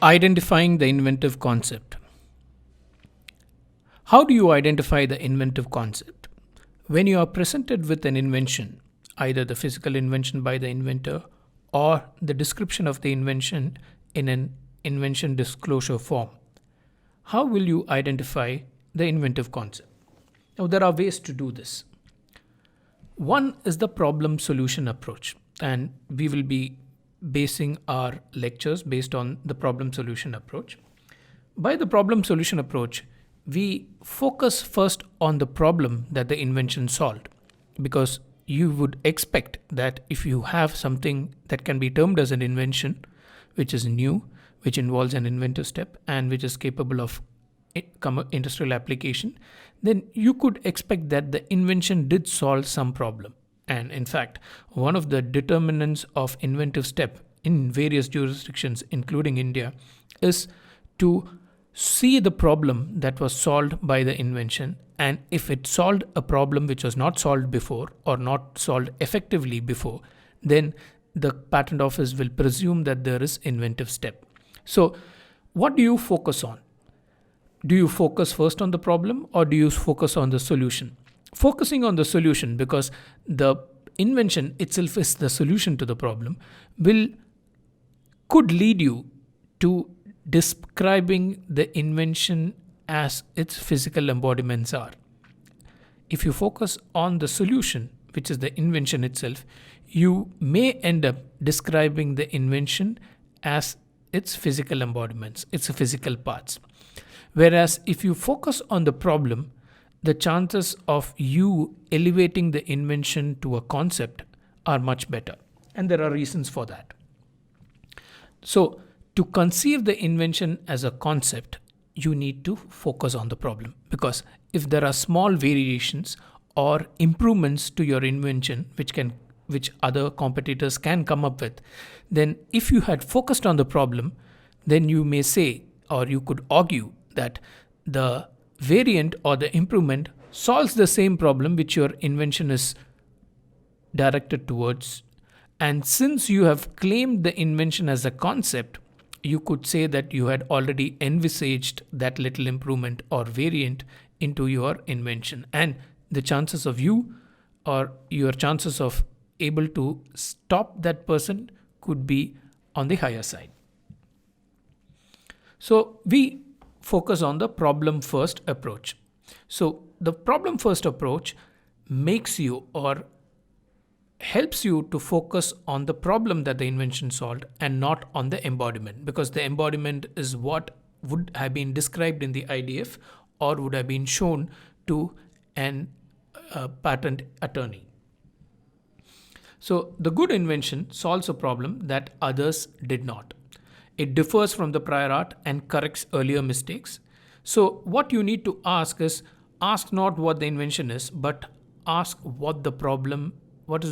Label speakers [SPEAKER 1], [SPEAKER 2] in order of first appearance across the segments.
[SPEAKER 1] Identifying the inventive concept. How do you identify the inventive concept? When you are presented with an invention, either the physical invention by the inventor or the description of the invention in an invention disclosure form, how will you identify the inventive concept? Now, there are ways to do this. One is the problem solution approach, and we will be basing our lectures based on the problem solution approach. By the problem solution approach, we focus first on the problem that the invention solved, because you would expect that if you have something that can be termed as an invention, which is new, which involves an inventive step, and which is capable of industrial application, then you could expect that the invention did solve some problem. And in fact, one of the determinants of inventive step in various jurisdictions, including India, is to see the problem that was solved by the invention, and if it solved a problem which was not solved before or not solved effectively before, then the patent office will presume that there is inventive step. So what do you focus on? Do you focus first on the problem or do you focus on the solution? Focusing on the solution, because the invention itself is the solution to the problem, could lead you to describing the invention as its physical embodiments are. If you focus on the solution, which is the invention itself, you may end up describing the invention as its physical embodiments, its physical parts. Whereas if you focus on the problem, the chances of you elevating the invention to a concept are much better. And there are reasons for that. So, to conceive the invention as a concept, you need to focus on the problem, because if there are small variations or improvements to your invention which other competitors can come up with, then if you had focused on the problem, then you may say, or you could argue, that the variant or the improvement solves the same problem which your invention is directed towards. And since you have claimed the invention as a concept, you could say that you had already envisaged that little improvement or variant into your invention, and the chances of you, or your chances of able to stop that person, could be on the higher side. So we focus on the problem first approach. So the problem first approach makes you, or helps you to focus on the problem that the invention solved and not on the embodiment, because the embodiment is what would have been described in the IDF or would have been shown to an patent attorney. So the good invention solves a problem that others did not. It differs from the prior art and corrects earlier mistakes. So what you need to ask is, ask not what the invention is, but ask what is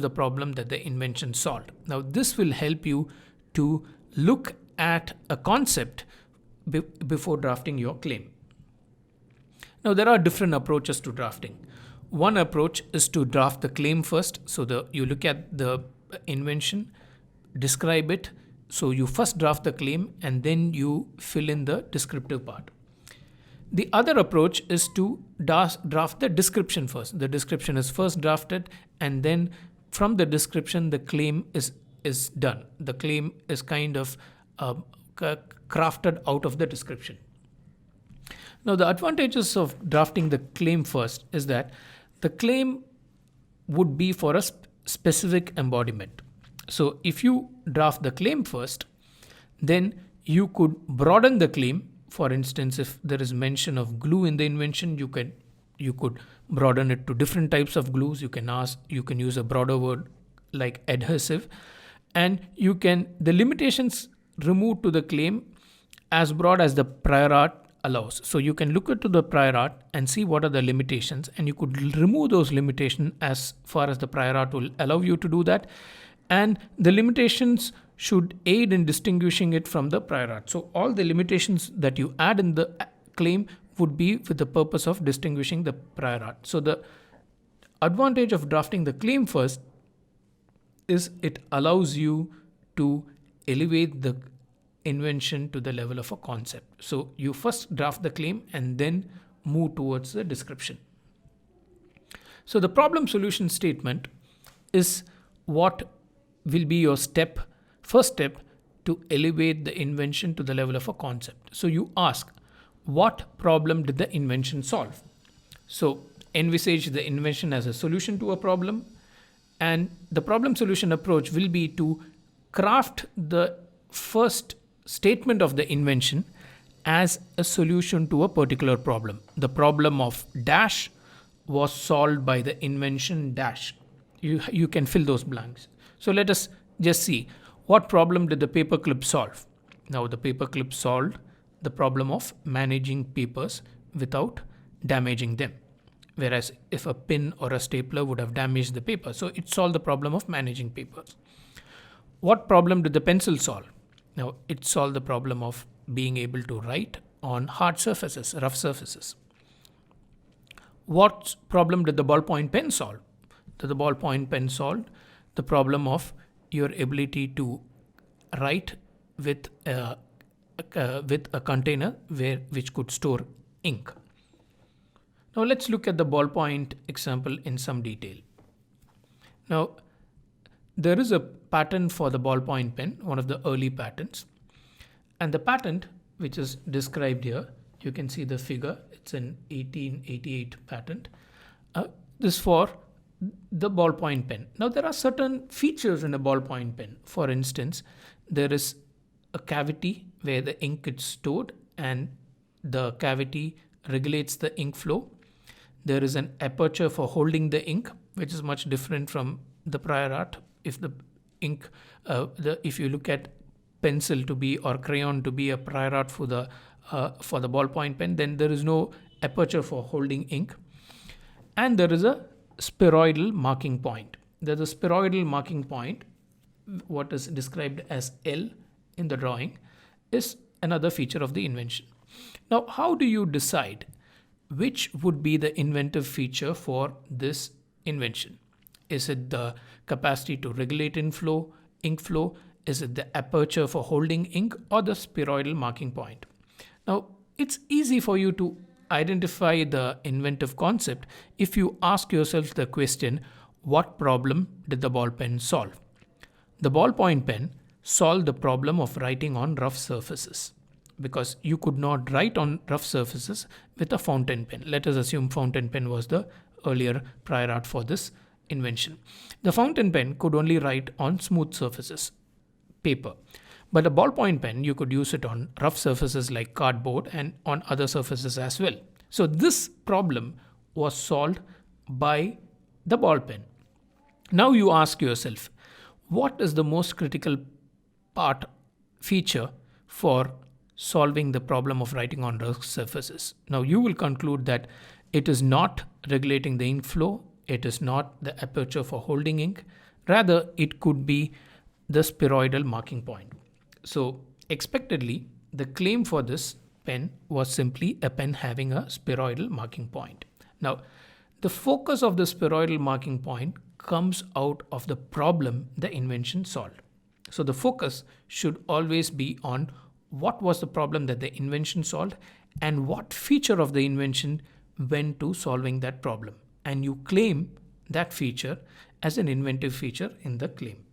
[SPEAKER 1] the problem that the invention solved. Now this will help you to look at a concept before drafting your claim. Now there are different approaches to drafting. One approach is to draft the claim first. So you look at the invention, describe it. So you first draft the claim and then you fill in the descriptive part. The other approach is to draft the description first. The description is first drafted, and then from the description the claim is done. The claim is kind of crafted out of the description. Now the advantages of drafting the claim first is that the claim would be for a specific embodiment. So if you draft the claim first, then you could broaden the claim. For instance, if there is mention of glue in the invention, you could broaden it to different types of glues. You can use a broader word like adhesive, and the limitations removed to the claim as broad as the prior art allows. So you can look into the prior art and see what are the limitations, and you could remove those limitations as far as the prior art will allow you to do that. And the limitations should aid in distinguishing it from the prior art. So all the limitations that you add in the claim would be with the purpose of distinguishing the prior art. So the advantage of drafting the claim first is it allows you to elevate the invention to the level of a concept. So you first draft the claim and then move towards the description. So the problem solution statement is what will be your first step to elevate the invention to the level of a concept. So you ask, what problem did the invention solve? So envisage the invention as a solution to a problem, and the problem solution approach will be to craft the first statement of the invention as a solution to a particular problem. The problem of dash was solved by the invention dash. You can fill those blanks. So let us just see, what problem did the paperclip solve? Now the paperclip solved the problem of managing papers without damaging them. Whereas if a pin or a stapler would have damaged the paper, so it solved the problem of managing papers. What problem did the pencil solve? Now it solved the problem of being able to write on hard surfaces, rough surfaces. What problem did the ballpoint pen solve? The ballpoint pen solved the problem of your ability to write with a container which could store ink. Now let's look at the ballpoint example in some detail. Now there is a patent for the ballpoint pen, one of the early patents, and the patent which is described here, you can see the figure, it's an 1888 patent. This for the ballpoint pen. Now there are certain features in a ballpoint pen. For instance, there is a cavity where the ink is stored and the cavity regulates the ink flow. There is an aperture for holding the ink, which is much different from the prior art. If the ink, if you look at pencil to be or crayon to be a prior art for the ballpoint pen, then there is no aperture for holding ink, and there is a spheroidal marking point. There's a spheroidal marking point, what is described as L in the drawing, is another feature of the invention. Now, how do you decide which would be the inventive feature for this invention? Is it the capacity to regulate ink flow? Is it the aperture for holding ink, or the spheroidal marking point? Now, it's easy for you to identify the inventive concept if you ask yourself the question, what problem did the ball pen solve? The ballpoint pen solved the problem of writing on rough surfaces, because you could not write on rough surfaces with a fountain pen. Let us assume fountain pen was the earlier prior art for this invention. The fountain pen could only write on smooth surfaces, paper. But a ballpoint pen, you could use it on rough surfaces like cardboard and on other surfaces as well. So this problem was solved by the ball pen. Now you ask yourself, what is the most critical feature for solving the problem of writing on rough surfaces? Now you will conclude that it is not regulating the ink flow, it is not the aperture for holding ink, rather it could be the spheroidal marking point. So expectedly, the claim for this pen was simply a pen having a spheroidal marking point. Now, the focus of the spheroidal marking point comes out of the problem the invention solved. So the focus should always be on what was the problem that the invention solved and what feature of the invention went to solving that problem. And you claim that feature as an inventive feature in the claim.